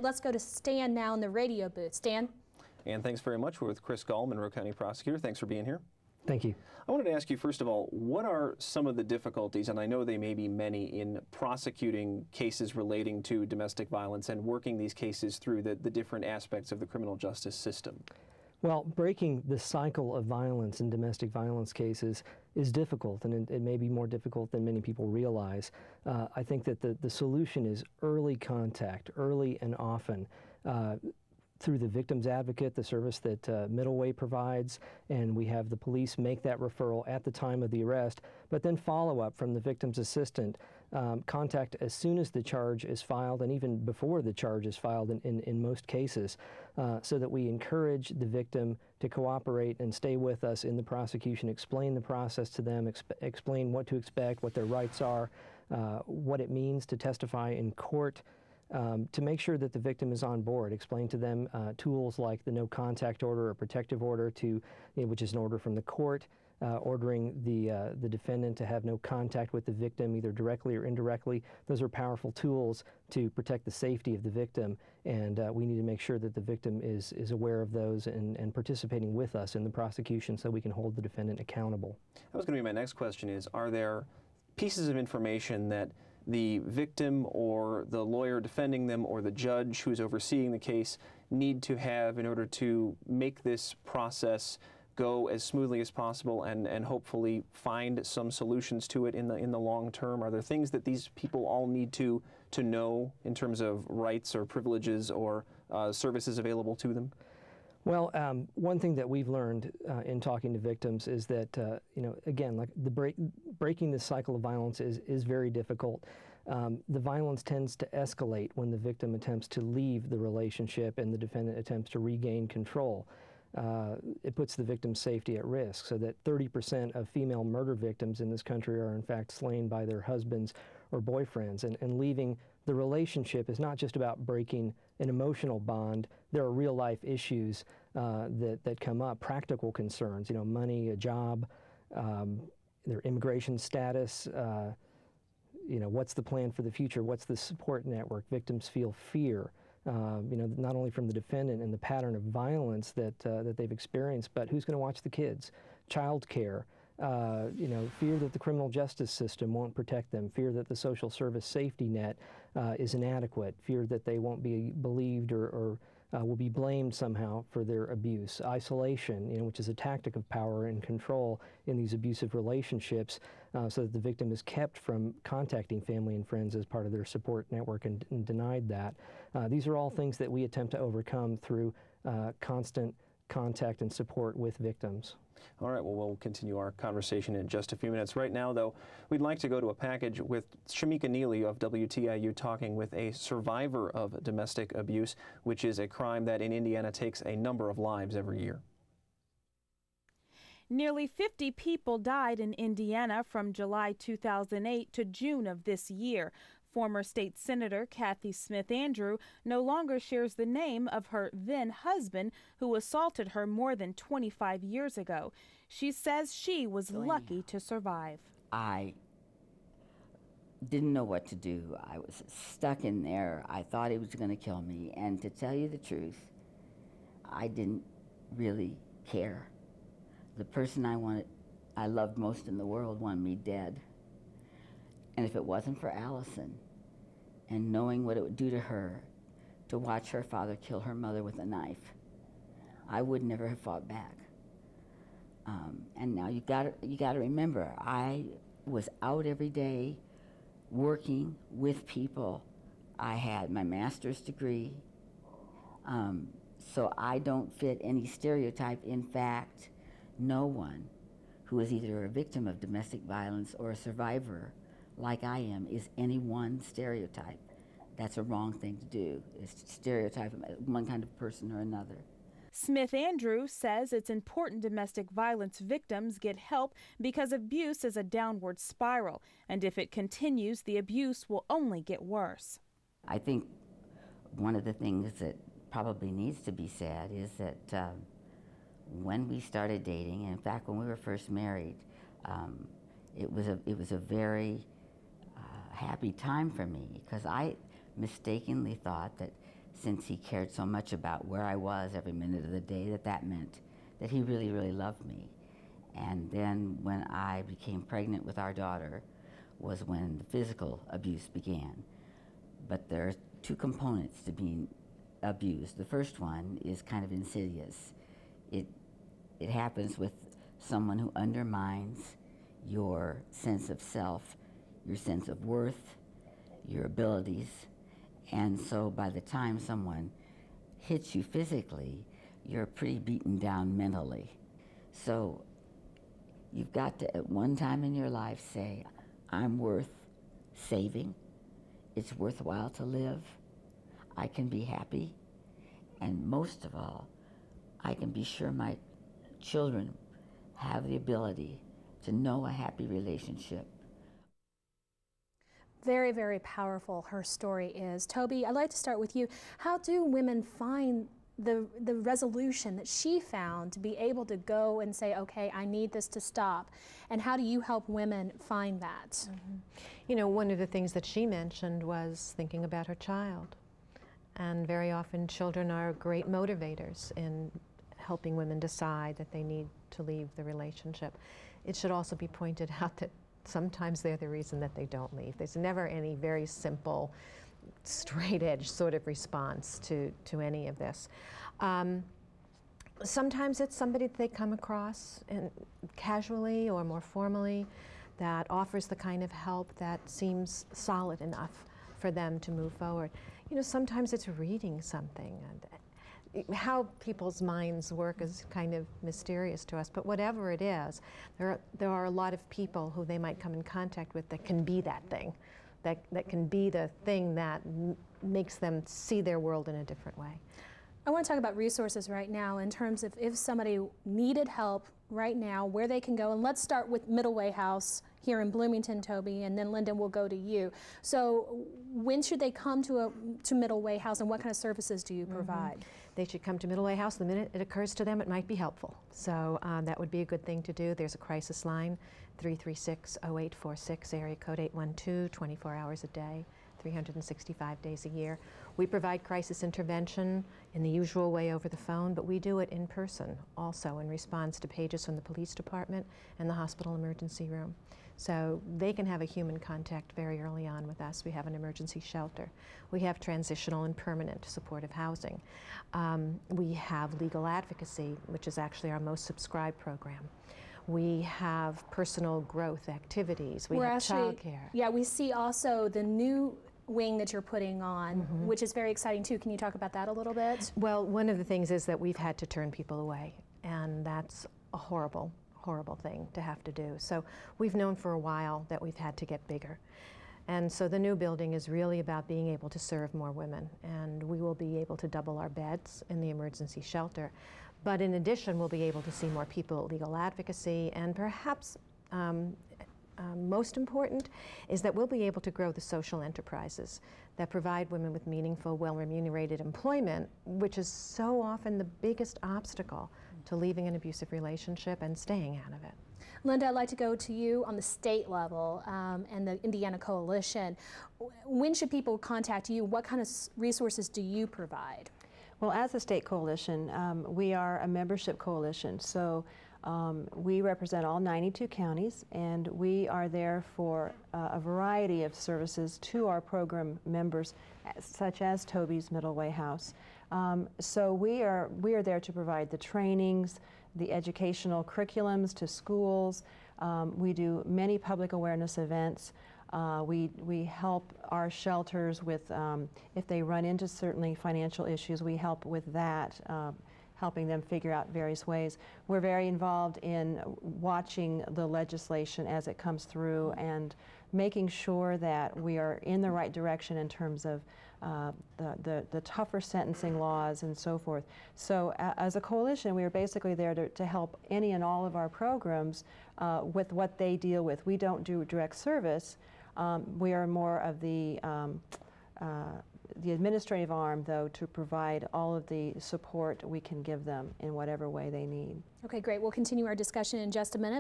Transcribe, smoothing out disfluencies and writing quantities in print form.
Let's go to Stan now in the radio booth. Stan? And thanks very much. We're with Chris Gaal, Monroe County Prosecutor. Thanks for being here. Thank you. I wanted to ask you, first of all, what are some of the difficulties, and I know they may be many, in prosecuting cases relating to domestic violence and working these cases through the different aspects of the criminal justice system? Well, breaking the cycle of violence in domestic violence cases is difficult, and it may be more difficult than many people realize. I think that the solution is early contact, early and often, through the victim's advocate, the service that Middle Way provides, and we have the police make that referral at the time of the arrest, but then follow up from the victim's assistant, contact as soon as the charge is filed and even before the charge is filed in most cases, so that we encourage the victim to cooperate and stay with us in the prosecution, explain the process to them, explain what to expect, what their rights are, what it means to testify in court, to make sure that the victim is on board. Explain to them tools like the no contact order or protective order, which is an order from the court, ordering the defendant to have no contact with the victim, either directly or indirectly. Those are powerful tools to protect the safety of the victim, and we need to make sure that the victim is aware of those and participating with us in the prosecution so we can hold the defendant accountable. That was going to be my next question is, are there pieces of information that the victim or the lawyer defending them or the judge who's overseeing the case need to have in order to make this process go as smoothly as possible and hopefully find some solutions to it in the long term? Are there things that these people all need to know in terms of rights or privileges or services available to them? Well, one thing that we've learned in talking to victims is that, again, like breaking this cycle of violence is very difficult. The violence tends to escalate when the victim attempts to leave the relationship and the defendant attempts to regain control. It puts the victim's safety at risk, so that 30% of female murder victims in this country are in fact slain by their husbands or boyfriends, and leaving the relationship is not just about breaking an emotional bond. There are real-life issues that come up, practical concerns, money, a job, their immigration status, what's the plan for the future, what's the support network. Victims feel fear, not only from the defendant and the pattern of violence that they've experienced, but who's going to watch the kids, child care, fear that the criminal justice system won't protect them, fear that the social service safety net is inadequate, fear that they won't be believed or will be blamed somehow for their abuse, isolation, which is a tactic of power and control in these abusive relationships, so that the victim is kept from contacting family and friends as part of their support network and denied that. These are all things that we attempt to overcome through constant contact and support with victims. All right, well, we'll continue our conversation in just a few minutes. Right now, though, we'd like to go to a package with Shamika Neely of WTIU talking with a survivor of domestic abuse, which is a crime that in Indiana takes a number of lives every year. Nearly 50 people died in Indiana from July 2008 to June of this year. Former state senator Kathy Smith Andrew no longer shares the name of her then-husband who assaulted her more than 25 years ago. She says she was lucky to survive. I didn't know what to do. I was stuck in there. I thought he was going to kill me. And to tell you the truth, I didn't really care. The person I loved most in the world wanted me dead. And if it wasn't for Allison and knowing what it would do to her to watch her father kill her mother with a knife, I would never have fought back. And now you got to remember, I was out every day working with people. I had my master's degree, so I don't fit any stereotype. In fact, no one who is either a victim of domestic violence or a survivor like I am is any one stereotype. That's a wrong thing to do, is to stereotype one kind of person or another. Smith Andrew says it's important domestic violence victims get help because abuse is a downward spiral, and if it continues, the abuse will only get worse. I think one of the things that probably needs to be said is that when we started dating, and in fact when we were first married, it was a very happy time for me, because I mistakenly thought that since he cared so much about where I was every minute of the day, that meant that he really, really loved me. And then when I became pregnant with our daughter was when the physical abuse began. But there are two components to being abused. The first one is kind of insidious. It happens with someone who undermines your sense of self, your sense of worth, your abilities. And so by the time someone hits you physically, you're pretty beaten down mentally. So you've got to, at one time in your life, say, I'm worth saving. It's worthwhile to live. I can be happy. And most of all, I can be sure my children have the ability to know a happy relationship. Very, very powerful her story is. Toby, I'd like to start with you. How do women find the resolution that she found to be able to go and say, okay, I need this to stop? And how do you help women find that? Mm-hmm. You know, one of the things that she mentioned was thinking about her child. And very often children are great motivators in helping women decide that they need to leave the relationship. It should also be pointed out that sometimes they're the reason that they don't leave. There's never any very simple, straight-edge sort of response to any of this. Sometimes it's somebody that they come across casually or more formally that offers the kind of help that seems solid enough for them to move forward. You know, sometimes it's reading something. And how people's minds work is kind of mysterious to us, but whatever it is, there are a lot of people who they might come in contact with that can be that thing, that can be the thing that makes them see their world in a different way. I want to talk about resources right now in terms of if somebody needed help right now, where they can go. And let's start with Middle Way House here in Bloomington, Toby, and then Linda will go to you. So when should they come to Middle Way House, and what kind of services do you provide? They should come to Middle Way House the minute it occurs to them it might be helpful. So that would be a good thing to do. There's a crisis line, 336-0846, area code 812, 24 hours a day, 365 days a year. We provide crisis intervention in the usual way over the phone, but we do it in person also in response to pages from the police department and the hospital emergency room. So they can have a human contact very early on with us. We have an emergency shelter. We have transitional and permanent supportive housing. We have legal advocacy, which is actually our most subscribed program. We have personal growth activities. We have childcare. Yeah, we see also the new wing that you're putting on, which is very exciting too. Can you talk about that a little bit? Well, one of the things is that we've had to turn people away, and that's a horrible thing to have to do. So we've known for a while that we've had to get bigger. And so the new building is really about being able to serve more women, and we will be able to double our beds in the emergency shelter. But in addition, we'll be able to see more people at legal advocacy, and perhaps most important is that we'll be able to grow the social enterprises that provide women with meaningful, well-remunerated employment, which is so often the biggest obstacle to leaving an abusive relationship and staying out of it. Linda, I'd like to go to you on the state level and the Indiana Coalition. When should people contact you? What kind of resources do you provide? Well, as a state coalition, we are a membership coalition, so we represent all 92 counties, and we are there for a variety of services to our program members, such as Toby's Middle Way House. So we are there to provide the trainings, the educational curriculums to schools. We do many public awareness events. We help our shelters with, if they run into certainly financial issues, we help with that, helping them figure out various ways. We're very involved in watching the legislation as it comes through and making sure that we are in the right direction in terms of the tougher sentencing laws and so forth. So as a coalition, we are basically there to help any and all of our programs with what they deal with. We don't do direct service. We are more of the administrative arm, though, to provide all of the support we can give them in whatever way they need. Okay, great. We'll continue our discussion in just a minute.